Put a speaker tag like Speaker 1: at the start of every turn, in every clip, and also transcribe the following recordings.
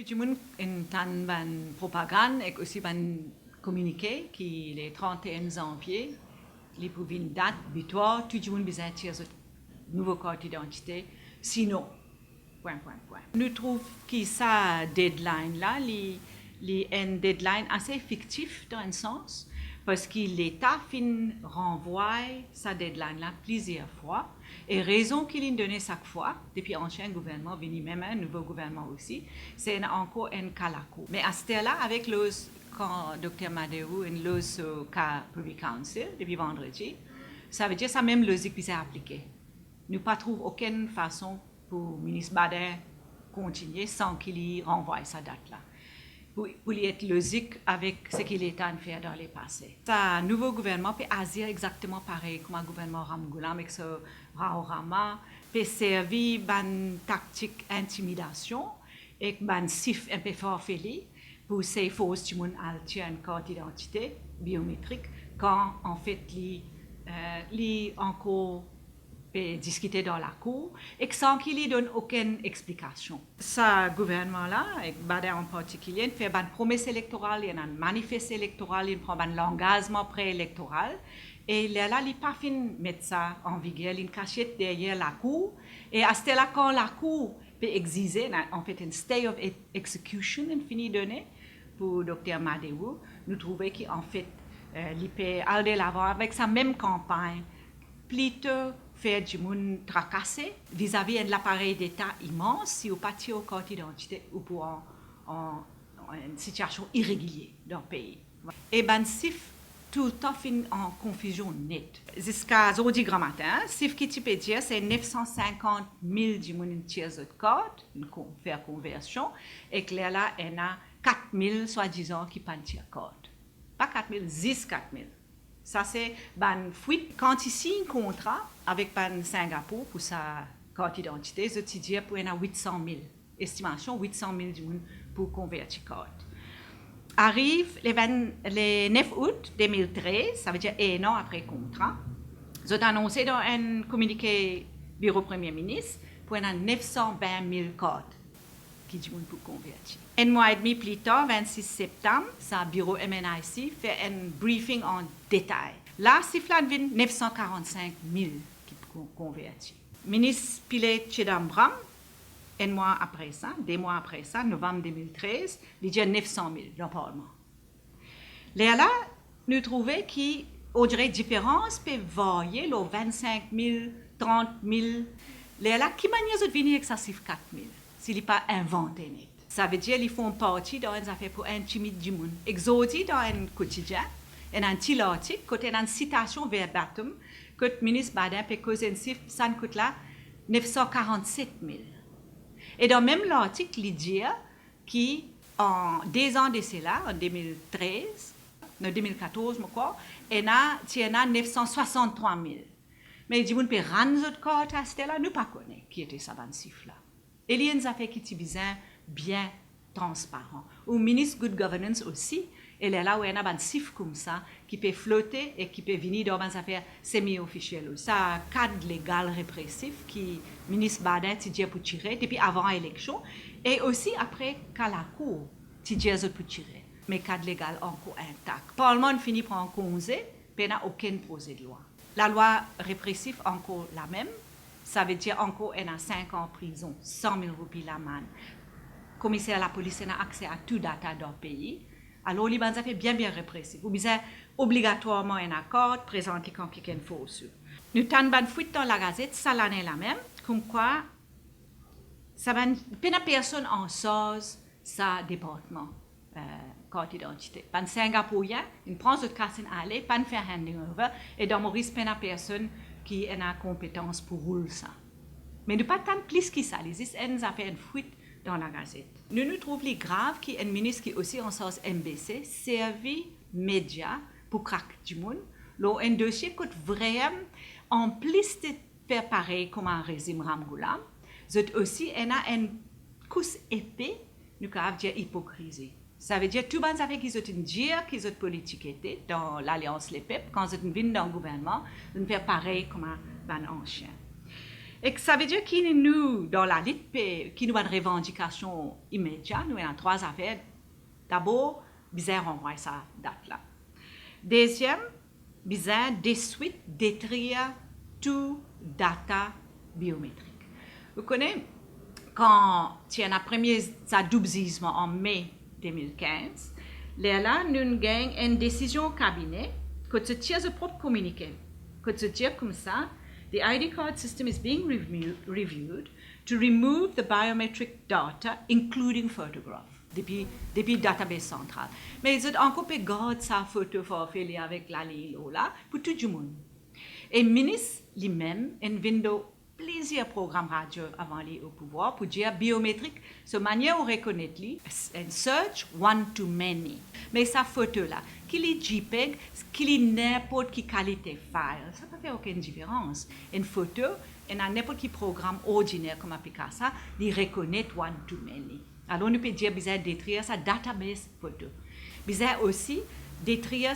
Speaker 1: du monde une propagande et aussi un communiqué qui le 31 janvier, les pour une date butoir, tout le monde besoin de nouveau carte d'identité, sinon, point. Nous trouvons que ça deadline là, un deadline assez fictif dans un sens, parce que l'État renvoie sa deadline là plusieurs fois, et raison qu'il a donné chaque fois, depuis l'ancien gouvernement, venu même un nouveau gouvernement aussi, c'est encore un calaco. Mais à ce là avec quand Dr. Madero a le cas Privy Council depuis vendredi, ça veut dire que ça même logique qui s'est appliquée. Nous ne trouvons aucune façon pour le ministre Bader continuer sans qu'il renvoie sa date là. Pour être logique avec ce qu'il est en train de faire dans le passé. Ce nouveau gouvernement peut agir exactement pareil comme le gouvernement Ramgoolam avec ce Rao Rama, peut servir une tactique d'intimidation et un sif un peu fort fait pour ces fausses qui ont une carte d'identité biométrique quand en fait li encore discuter dans la cour et sans qu'il ne donne aucune explication. Ce gouvernement-là, et Bader en particulier, fait une promesse électorale, il y a un manifeste électoral, il prend un engagement préélectoral et là, il n'a pas fini de mettre ça en vigueur, il cache derrière la cour et à ce là quand la cour peut exiger, en fait, un stay of execution, une fini donné pour Dr. Madero, nous trouvons qu'en fait, il peut aller de l'avant avec sa même campagne, plutôt faire du monde tracassé vis-à-vis de l'appareil d'État immense si vous partez au carte d'identité ou pour en une situation irrégulière dans le pays. Et ben SIF tout le temps fin en confusion nette. Jusqu'à aujourd'hui grand matin, SIF qui tu peux dire c'est 950 000 du monde tiers de carte, faire conversion, et que là, il y a 4 000 soi-disant qui pas tiers carte. Pas 4 000, 10 4 000. Ça, c'est une fuite. Quand il signe un contrat avec Singapour pour sa carte d'identité, je te dis pour 800 000. Estimation 800 000 du monde pour convertir carte. Arrive le 9 août 2013, ça veut dire un an après le contrat. J'ai annoncé dans un communiqué bureau Premier ministre pour 920 000 cartes qui du monde pour convertir. Un mois et demi plus tard, 26 septembre, sa bureau MNIC fait un briefing en détail. Là, c'est 945 000 qui convertis. Ministre Pilet Chidambram, un mois après ça, 2 mois après ça, novembre 2013, il dit 900 000 dans le Parlement. Là, nous trouvons qu'aujourd'hui, différence peut varier, 25 000, 30 000. Là, qui manière de venir avec ça, c'est 4 000, s'il n'est pas inventé net. Ça veut dire qu'ils font partie dans une affaire pour intimider du monde. Exodi dans un quotidien, un petit article, côté une citation verbatim, que le ministre Bader peut causer un chiffre, ça coûte là 947 000. Et dans même l'article, il dit qu'en 2 ans de cela, en 2014, je crois, il y a 963 000. Mais il dit qu'on peut rendre notre carte à ce là, nous ne pas connaissons qui était ça dans ce chiffre-là. Et il y a une affaire qui est bien transparent. Au ministre Good Governance aussi, elle est là où il y a un chiffre comme ça qui peut flotter et qui peut venir dans des affaires semi-officielles. Ça a un cadre légal répressif qui le ministre Bader a pour tirer depuis avant l'élection et aussi après qu'à la cour, il a pour tirer. Mais le cadre légal encore intact. Le Parlement finit par en causer, mais il n'y a aucun projet de loi. La loi répressive encore la même. Ça veut dire encore qu'il y a 5 ans en prison, 100 000 roupies l'amende. Le commissaire de la police a accès à tout data dans le pays. Alors, les bandes fait bien répressif. Vous avez obligatoirement un accord présenté quand quelqu'un faut aussi. Nous avons une fuite dans la Gazette, ça l'année la même, comme quoi, ça va pas personne en sort sa département, carte d'identité. Pas Singapourien, il prend cette casse à aller, pas faire handing over, et dans Maurice, pas personne qui a la compétence pour rouler ça. Mais nous pas tant plus que ça. Les ISN a fait une fuite dans la Gazette. Nous trouvons grave qu'un ministre qui est aussi en sens MBC servi média pour craquer du monde. Là, un dossier coûte vraiment, en plus de faire pareil comme un régime Ramgoolam, c'est aussi une couche épais, nous avons dire hypocrisie. Ça veut dire que tout le monde savait qu'ils ont une dire qu'ils ont politique était dans l'Alliance Les Peuples, quand ils viennent dans le gouvernement, ils font pareil comme un ancien. Et que ça veut dire qu'il nous, dans la liste, qui nous a une revendication immédiate, nous avons 3 affaires. D'abord, bizarre renvoie sa date-là. Deuxième, bizarre de suite détruire tout data biométrique. Vous connaissez, quand il y a un premier adoucisme en mai 2015, là, nous avons une décision au cabinet que tu tiens le propre communiqué, que tu dis comme ça, the ID card system is being reviewed to remove the biometric data, including photograph, depuis database centrale. Mais ils ont encore gardé sa photo pour faire avec la Lilo là, pour tout le monde. Et le ministre lui-même a vendu plusieurs programmes radio avant lui au pouvoir pour dire biométrique, de manière à reconnaître lui, un search one-to-many. Mais sa photo-là, qu'il est JPEG, qu'il est n'importe quelle qualité file, ça ne fait aucune différence. Une photo, et un n'importe quel programme ordinaire comme Picasa, il reconnaît one-to-many. Alors, nous pouvons dire bizarre détruire sa database photo. Bizarre aussi détruire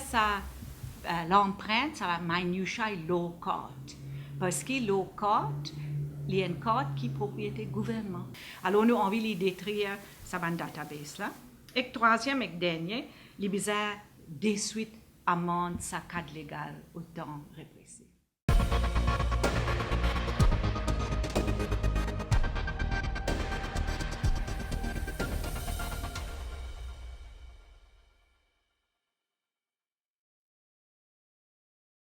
Speaker 1: l'empreinte, sa minutia et low code. Parce que low code, il y a une code qui est propriété gouvernement. Alors, nous avons envie de détruire sa database là. Et troisième et dernier, les bizarres de suite amende sa cadre légal autant république.